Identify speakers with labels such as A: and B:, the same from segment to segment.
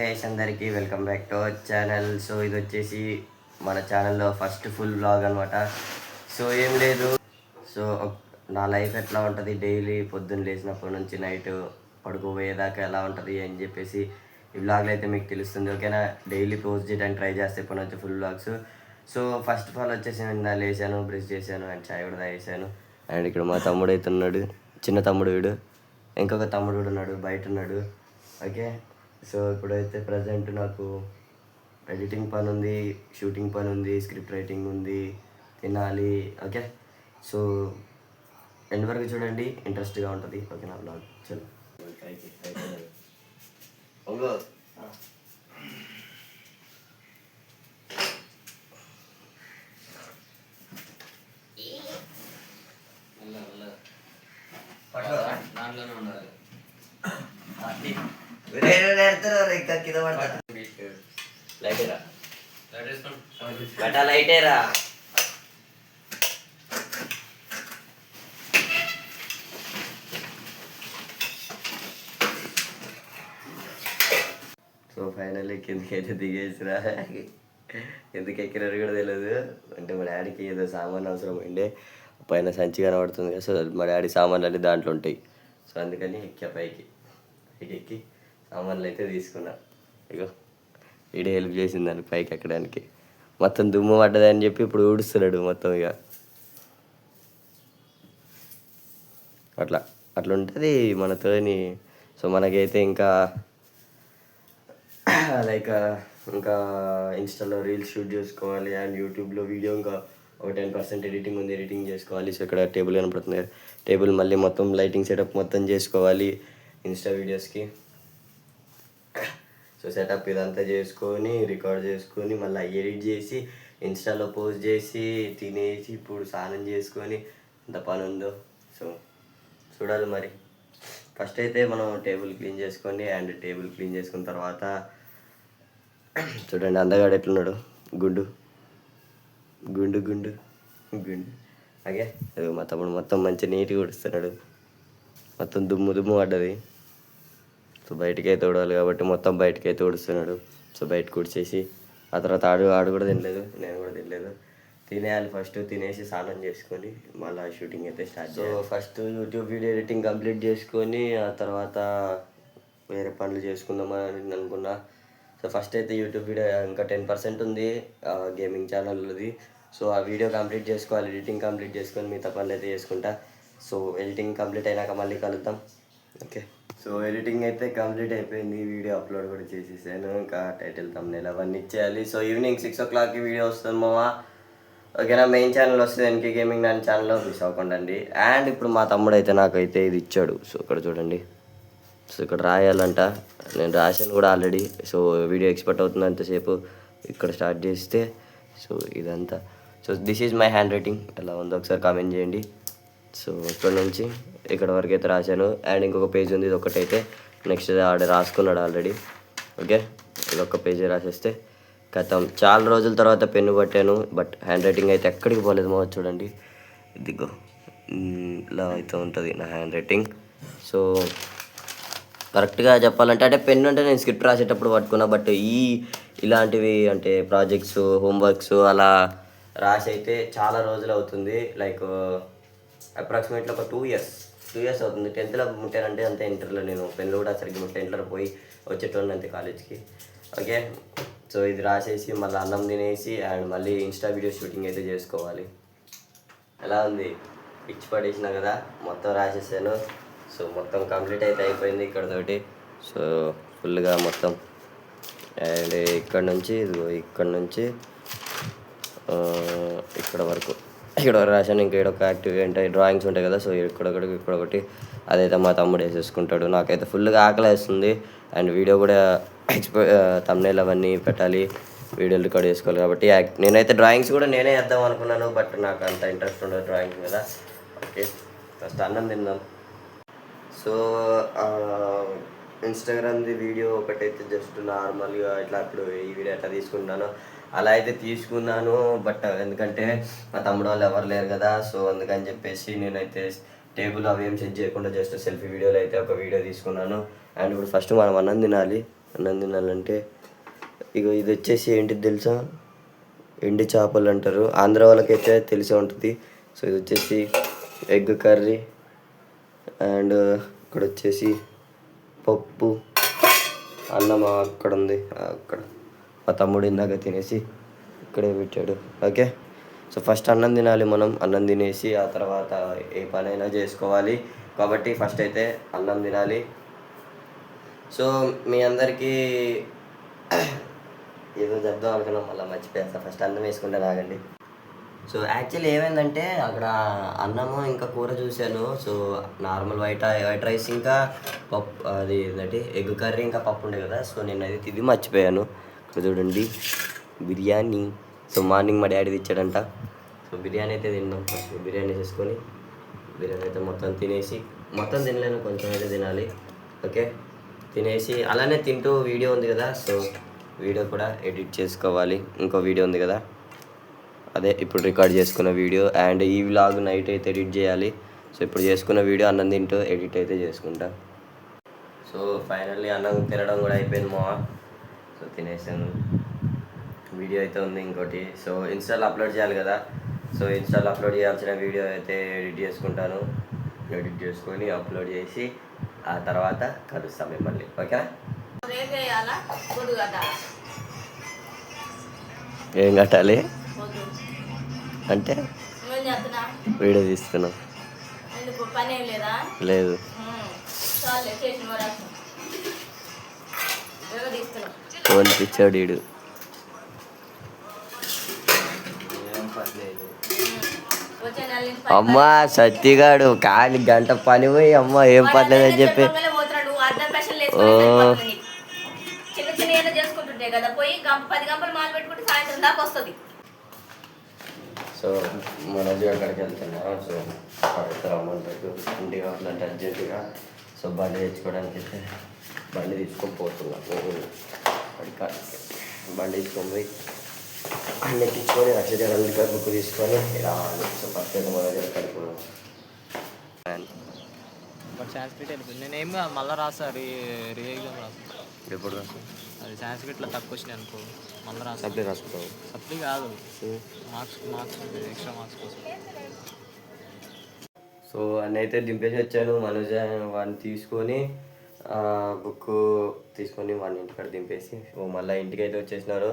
A: Guys అందరికీ welcome back to our channel. So ఇది వచ్చేసి మన ఛానల్లో ఫస్ట్ ఫుల్ వ్లాగ్ అనమాట. సో ఏం లేదు, సో నా లైఫ్ ఎట్లా ఉంటుంది, డైలీ పొద్దున్న లేచినప్పటి నుంచి నైట్ పడుకోబోయేదాకా ఎలా ఉంటుంది అని చెప్పేసి ఈ వ్లాగ్లో అయితే మీకు తెలుస్తుంది. ఓకేనా, డైలీ పోస్ట్ చేయడానికి ట్రై చేస్తే ఇప్పటి నుంచి full vlogs. So first of all వచ్చేసి నేను లేచాను, బ్రష్ చేశాను అండ్ చాయ్ కూడా తాగేసాను. అండ్ ఇక్కడ మా తమ్ముడు అయితే ఉన్నాడు, చిన్న తమ్ముడు వీడు. ఇంకొక తమ్ముడు కూడా ఉన్నాడు, బయట ఉన్నాడు. ఓకే, సో ఇప్పుడైతే ప్రజెంట్ నాకు ఎడిటింగ్ పని ఉంది, షూటింగ్ పని ఉంది, స్క్రిప్ట్ రైటింగ్ ఉంది, తినాలి. ఓకే, సో ఎండ్ వరకు చూడండి, ఇంట్రెస్ట్గా ఉంటుంది. ఓకే నా బ్లాగ్ చలో.
B: దాంట్లోనే ఉండాలి.
A: లైటేరా సో ఫైనల్లీ కిందకైతే దిగేసిరా. ఎందుకు ఎక్కినారు కూడా తెలియదు. అంటే మా డాడీకి ఏదో సామాన్ అవసరం ఉండే, పైన సంచి కనబడుతుంది కదా, సో మా డాడీ సామాన్లు అన్నీ దాంట్లో ఉంటాయి. సో అందుకని ఎక్కా పైకి ఎక్కి సామాన్లు అయితే తీసుకున్నా. ఇగో వీడే హెల్ప్ చేసింది దానికి పైకి ఎక్కడానికి. మొత్తం దుమ్ము పడ్డదని చెప్పి ఇప్పుడు ఊడుస్తున్నాడు మొత్తం. ఇక అట్లా అట్లా ఉంటుంది మనతోని. సో మనకైతే ఇంకా లైక్ ఇంకా ఇన్స్టాలో రీల్స్ షూట్ చేసుకోవాలి అండ్ యూట్యూబ్లో వీడియో ఇంకా ఒక 10% ఎడిటింగ్ ఉంది, ఎడిటింగ్ చేసుకోవాలి. సో ఇక్కడ టేబుల్ కనపడుతుంది, టేబుల్ మళ్ళీ మొత్తం లైటింగ్ సెటప్ మొత్తం చేసుకోవాలి ఇన్స్టా వీడియోస్కి. సో సెటప్ ఇదంతా చేసుకొని రికార్డ్ చేసుకొని మళ్ళీ ఎడిట్ చేసి ఇన్స్టాలో పోస్ట్ చేసి తినేసి ఇప్పుడు స్నానం చేసుకొని ఎంత పని ఉందో. సో చూడాలి మరి. ఫస్ట్ అయితే మనం టేబుల్ క్లీన్ చేసుకొని అండ్ టేబుల్ క్లీన్ చేసుకున్న తర్వాత చూడండి అందగాడు ఎట్లున్నాడు, గుండు గుండు గుండు గుండు. అలాగే మా తమ్ముడు మొత్తం మంచిగా నీట్గా ఉడుస్తున్నాడు. మొత్తం దుమ్ము దుమ్ము పడ్డది. సో బయటకైతే ఊడాలి కాబట్టి మొత్తం బయటకైతే ఊడుస్తున్నాడు. సో బయటకు ఊడ్చేసి ఆ తర్వాత ఆడు కూడా తినలేదు, నేను కూడా తినలేదు. తినేయాలి ఫస్ట్, తినేసి స్నానం చేసుకొని మళ్ళీ షూటింగ్ అయితే start. So first YouTube video editing complete చేసుకొని ఆ తర్వాత వేరే పనులు చేసుకుందామని అనుకున్నా. సో ఫస్ట్ అయితే యూట్యూబ్ వీడియో ఇంకా 10% ఉంది గేమింగ్ ఛానల్ది. సో ఆ వీడియో కంప్లీట్ చేసుకోవాలి, ఎడిటింగ్ కంప్లీట్ చేసుకొని మిగతా పనులు అయితే చేసుకుంటా. సో ఎడిటింగ్ కంప్లీట్ అయినాక మళ్ళీ కలుద్దాం. ఓకే, సో ఎడిటింగ్ అయితే కంప్లీట్ అయిపోయింది, వీడియో అప్లోడ్ కూడా చేసేసాను. ఇంకా టైటిల్ థంబ్నెయిల్ అవన్నీ ఇచ్చేయాలి. సో ఈవినింగ్ 6 o'clockకి వీడియో వస్తుంది మావా. ఓకేనా, మెయిన్ ఛానల్ వస్తుంది ఎన్కే గేమింగ్ దాని ఛానల్లో, మిస్ అవ్వకండి. అండ్ ఇప్పుడు మా తమ్ముడు అయితే నాకైతే ఇది ఇచ్చాడు. సో ఇక్కడ చూడండి, సో ఇక్కడ రాయాలంట, నేను రాశాను కూడా ఆల్రెడీ. సో వీడియో ఎక్స్పర్ట్ అవుతుంది అంతసేపు ఇక్కడ స్టార్ట్ చేస్తే. సో ఇదంతా, so this is my hand writing. ఎలా ఉందో ఒకసారి కామెంట్ చేయండి. సో ఇక్కడ నుంచి ఇక్కడ వరకు అయితే రాశాను. అండ్ ఇంకొక పేజ్ ఉంది, ఇది ఒకటైతే నెక్స్ట్ ఆడ రాసుకున్నాడు ఆల్రెడీ. ఓకే, ఇది ఒక్క పేజీ రాసేస్తే కథం. చాలా రోజుల తర్వాత పెన్ను పట్టాను, బట్ హ్యాండ్ రైటింగ్ అయితే ఎక్కడికి పోలేదు మా. చూడండి ఇదిగో ఇలా అయితే ఉంటుంది నా హ్యాండ్ రైటింగ్. సో కరెక్ట్గా చెప్పాలంటే అంటే పెన్ను అంటే నేను స్క్రిప్ట్ రాసేటప్పుడు పట్టుకున్నా, బట్ ఇలాంటివి అంటే ప్రాజెక్ట్స్, హోంవర్క్స్ అలా రాసి అయితే చాలా రోజులు అవుతుంది. లైక్ అప్రాక్సిమేట్లీ ఒక 2 years అవుతుంది. 10th ముట్టానంటే అంతే. ఇంటర్లో నేను పెన్నులు కూడా సరిగ్గా ముట్టే, ఇంటర్లో పోయి వచ్చేటోళ్ళని అంతే కాలేజ్కి. ఓకే, సో ఇది రాసేసి మళ్ళీ అన్నం తినేసి అండ్ మళ్ళీ ఇన్స్టా వీడియో షూటింగ్ అయితే చేసుకోవాలి. ఎలా ఉంది, పిచ్చి పడేసినా కదా, మొత్తం రాసేసాను. సో మొత్తం కంప్లీట్ అయితే అయిపోయింది ఇక్కడతోటి. సో ఫుల్గా మొత్తం. అండ్ ఇక్కడ నుంచి ఇక్కడ వరకు రాశాను. ఇంకా ఇక్కడ ఒక యాక్టివిటీ అంటే డ్రాయింగ్స్ ఉంటాయి కదా, సో ఇక్కడొకటి అదైతే మా తమ్ముడు వేసేసుకుంటాడు. నాకైతే ఫుల్గా ఆకలి వేస్తుంది. అండ్ వీడియో కూడా థంబ్నెయిల్ అవన్నీ పెట్టాలి, వీడియోలు రికార్డ్ చేసుకోవాలి కాబట్టి నేనైతే డ్రాయింగ్స్ కూడా నేనే వేద్దాం అనుకున్నాను, బట్ నాకు అంత ఇంట్రెస్ట్ ఉండదు డ్రాయింగ్స్ మీద. ఓకే, ఫస్ట్ అన్నం తిందాం. సో ఇన్స్టాగ్రామ్ది వీడియో ఒకటైతే జస్ట్ నార్మల్గా ఇట్లా అప్పుడు ఈ వీడియో ఎట్లా తీసుకుంటానో అలా అయితే తీసుకున్నాను. బట్ ఎందుకంటే మా తమ్ముడు వాళ్ళు ఎవరు లేరు కదా, సో అందుకని చెప్పేసి నేనైతే టేబుల్ అవి ఏం సెట్ చేయకుండా జస్ట్ సెల్ఫీ వీడియోలో అయితే ఒక వీడియో తీసుకున్నాను. అండ్ ఇప్పుడు ఫస్ట్ మనం అన్నం తినాలి. అన్నం తినాలంటే ఇగో ఇది వచ్చేసి ఏంటిది తెలుసా, ఎండి చేపలు అంటారు, ఆంధ్ర వాళ్ళకైతే తెలిసే ఉంటుంది. సో ఇది వచ్చేసి ఎగ్ కర్రీ అండ్ ఇక్కడ వచ్చేసి పప్పు, అన్నం అక్కడ ఉంది, అక్కడ మా తమ్ముడు ఇందాక తినేసి ఇక్కడే పెట్టాడు. ఓకే, సో ఫస్ట్ అన్నం తినాలి మనం. అన్నం తినేసి ఆ తర్వాత ఏ పనైనా చేసుకోవాలి. కాబట్టి ఫస్ట్ అయితే అన్నం తినాలి. సో మీ అందరికీ ఏదో చెప్దాం అనుకున్నాం, మళ్ళీ మర్చిపోయేస్తా. ఫస్ట్ అన్నం వేసుకుంటే ఆగండి. సో యాక్చువల్లీ ఏమైందంటే అక్కడ అన్నము ఇంకా కూర చూశాను. సో నార్మల్ వైట్ రైస్ ఇంకా పప్పు, అది ఏంటంటే ఎగ్ కర్రీ ఇంకా పప్పు ఉండే కదా. సో నేను అది తిది మర్చిపోయాను. ఇక్కడ చూడండి బిర్యానీ. సో మార్నింగ్ మా డాడీ తెచ్చాడంట. సో బిర్యానీ అయితే తిన్నాం. ఫస్ట్ బిర్యానీ చేసుకొని బిర్యానీ అయితే మొత్తం తినేసి, మొత్తం తినలేను, కొంచెం అయితే తినాలి. ఓకే, తినేసి అలానే తింటూ వీడియో ఉంది కదా, సో వీడియో కూడా ఎడిట్ చేసుకోవాలి. ఇంకో వీడియో ఉంది కదా, అదే ఇప్పుడు రికార్డ్ చేసుకున్న వీడియో. అండ్ ఈ వ్లాగ్ నైట్ అయితే ఎడిట్ చేయాలి. సో ఇప్పుడు చేసుకున్న వీడియో అన్నం తింటూ ఎడిట్ అయితే చేసుకుంటా. సో ఫైనల్లీ అన్నం తినడం కూడా అయిపోయింది మా. సో తినేసాను. వీడియో అయితే ఉంది ఇంకోటి. సో ఇన్స్టాలో అప్లోడ్ చేయాలి కదా. సో ఇన్స్టాలో అప్లోడ్ చేయాల్సిన వీడియో అయితే ఎడిట్ చేసుకుంటాను. ఎడిట్ చేసుకొని అప్లోడ్ చేసి ఆ తర్వాత కలుస్తాం మిమ్మల్ని. ఓకే, ఏం కట్టాలి అంటే వీడియో తీస్తున్నాం. లేదు ఫోన్ పిచ్చాడు వీడు. అమ్మా సత్తిగాడు ఖాళీ గంట పని పోయి అమ్మ ఏం పర్లేదని చెప్పి సో మనోజ్ అక్కడికి వెళ్తున్నా. సో అక్కడికి రమ్మంటాడు ఇంటికి అట్లంటే అర్జెంటుగా. సో బండి తెచ్చుకోవడానికి అయితే బండి తీసుకొని పోతున్నాను. బండి తీసుకొని పోయి అన్నీ తెచ్చుకొని రక్షణ బుక్ తీసుకొని రావాలి. సో ఫస్ట్ అయితే మనోజ్ అక్కడికి పోదాం.
B: బట్ సాంస్క్రిట్ వెళ్ళిపోయింది. నేనేం మళ్ళీ రాసా రీ ఎగ్జామ్ రాసా.
A: ఎప్పుడు రాస్తాను?
B: అది సాంస్క్రిట్లో తక్కువ వచ్చినాయి అనుకో, మళ్ళీ రాసా.
A: సప్లీ రాసుకుంటావు?
B: సప్లీ కాదు, మార్క్స్ ఎక్స్ట్రా మార్క్స్ కోసం.
A: సో అన్నీ అయితే దింపేసి వచ్చాను. మనోజ్ వాడిని తీసుకొని బుక్ తీసుకొని వాడిని ఇంటికాడ దింపేసి మళ్ళీ ఇంటికి అయితే వచ్చేసినారు.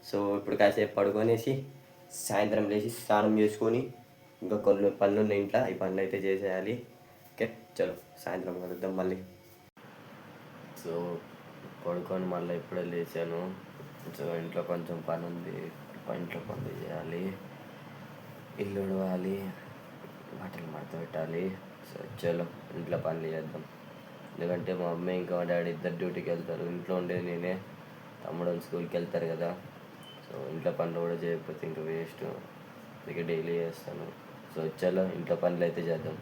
A: సో ఇప్పుడు కాసేపు పడుకొనేసి సాయంత్రం లేచి స్నానం చేసుకొని ఇంకా కొన్ని పనులు ఉన్నాయి ఇంట్లో, ఈ పనులు అయితే చేసేయాలి. ఓకే చలో సాయంత్రం కలుద్దాం మళ్ళీ. సో పడుకొని మళ్ళీ ఇప్పుడే లేచాను. సో ఇంట్లో కొంచెం పని ఉంది, ఇంట్లో పనులు చేయాలి, ఇల్లు ఉడవాలి, బట్టలు మడత పెట్టాలి. సో చలో ఇంట్లో పనులు చేద్దాం. ఎందుకంటే మా అమ్మ ఇంకా మా డాడీ ఇద్దరు డ్యూటీకి వెళ్తారు. ఇంట్లో ఉండేది నేనే, తమ్ముడు స్కూల్కి వెళ్తారు కదా. సో ఇంట్లో పనులు కూడా చేయకపోతే ఇంకా వేస్ట్, అందుకే డైలీ చేస్తాను. సో చలో ఇంట్లో పనులు అయితే చేద్దాం.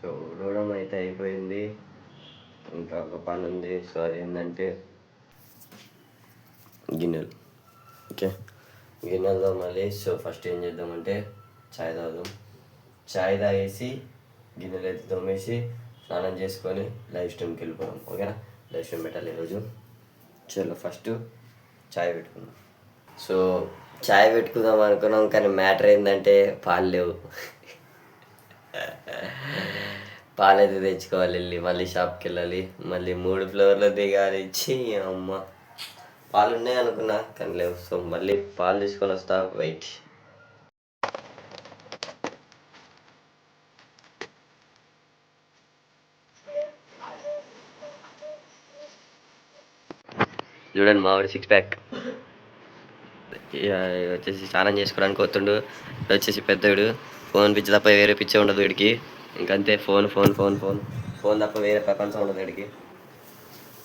A: సో ఉడవడం అయితే అయిపోయింది, ఇంకా ఒక పని ఉంది. సో అదేంటంటే గిన్నెలు. ఓకే గిన్నెలు తోమాలి. సో ఫస్ట్ ఏం చేద్దామంటే చాయ్ తాగుదాం. చాయ్ తాగేసి గిన్నెలు అయితే తోమేసి స్నానం చేసుకొని లైవ్ స్ట్రీమ్కి వెళ్ళిపోదాం. ఓకేనా, లైవ్ స్ట్రీమ్ పెట్టాలి ఈరోజు. చలో ఫస్ట్ చాయ్ పెట్టుకుందాం. సో చాయ్ పెట్టుకుందాం అనుకున్నాం, కానీ మ్యాటర్ ఏంటంటే పాలు లేవు. పాలు అయితే తెచ్చుకోవాలి, వెళ్ళి మళ్ళీ షాప్కి వెళ్ళాలి, మళ్ళీ 3 ఫ్లోర్లు దిగాలి. ఇచ్చి అమ్మ పాలు ఉన్నాయి అనుకున్నా కానీ లేవు. సో మళ్ళీ పాలు తీసుకొని వస్తా, వెయిట్. చూడండి మావాడు 6 ప్యాక్. వచ్చేసి స్నానం చేసుకోవడానికి వస్తుండు. ఇక్కడ వచ్చేసి పెద్దోడు ఫోన్ పిచ్చి తప్ప వేరే పిచ్చే ఉండదు వీడికి. ఇంకంతే, phone phone phone phone phone తప్ప వేరే ప్రపంచం ఉండదు వీడికి.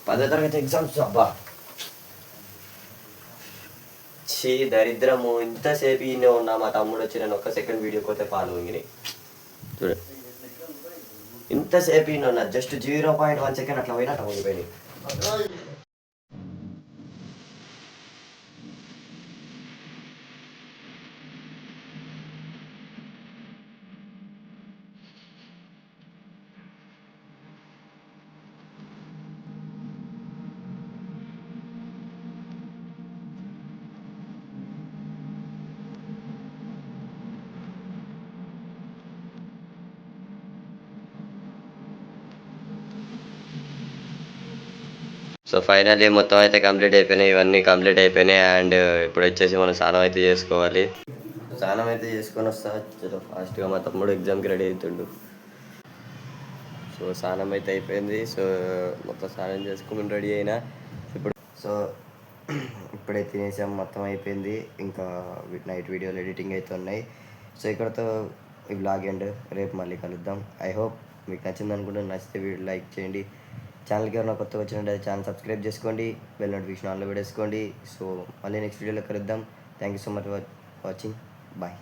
A: 10వ తరగతి ఎగ్జామ్స్. అబ్బా చీ దరిద్రము, ఇంతసేపు ఈయనే ఉన్నా. మా తమ్ముడు వచ్చి నేను ఒక్క సెకండ్ వీడియో పోతే పాలు వంగినాయి. చూడండి ఇంతసేపు ఈయన ఉన్నా, జస్ట్ 0.1 సెకండ్ అట్లా పోయినా అట్లా వంగిపోయినాయి. సో ఫైనల్లీ మొత్తం అయితే కంప్లీట్ అయిపోయినాయి, ఇవన్నీ కంప్లీట్ అయిపోయినాయి. అండ్ ఇప్పుడు వచ్చేసి మనం స్నానం అయితే చేసుకోవాలి. స్నానం అయితే చేసుకొని వస్తా చలో ఫాస్ట్గా. మా తమ్ముడు ఎగ్జామ్కి రెడీ అవుతుండు. సో స్నానం అయితే అయిపోయింది. సో మొత్తం స్నానం చేసుకుని రెడీ అయినా ఇప్పుడు. సో ఇప్పుడే తినేసాం, మొత్తం అయిపోయింది. ఇంకా నైట్ వీడియోలు ఎడిటింగ్ అయితే ఉన్నాయి. సో ఇక్కడతో ఈ వ్లాగ్ ఎండ్. రేపు మళ్ళీ కలుద్దాం. ఐ హోప్ మీకు నచ్చింది అనుకుంటున్నాను. నచ్చితే వీడియో లైక్ చేయండి. ఛానల్కి ఎవరైనా కొత్తగా వచ్చినట్టు ఛానల్ సబ్స్క్రైబ్ చేసుకోండి, బెల్ నోటిఫికేషన్ ఆన్లో పెట్టేసుకోండి. సో మళ్ళీ నెక్స్ట్ వీడియోలో కలుద్దాం. Thank you so much for watching. Bye.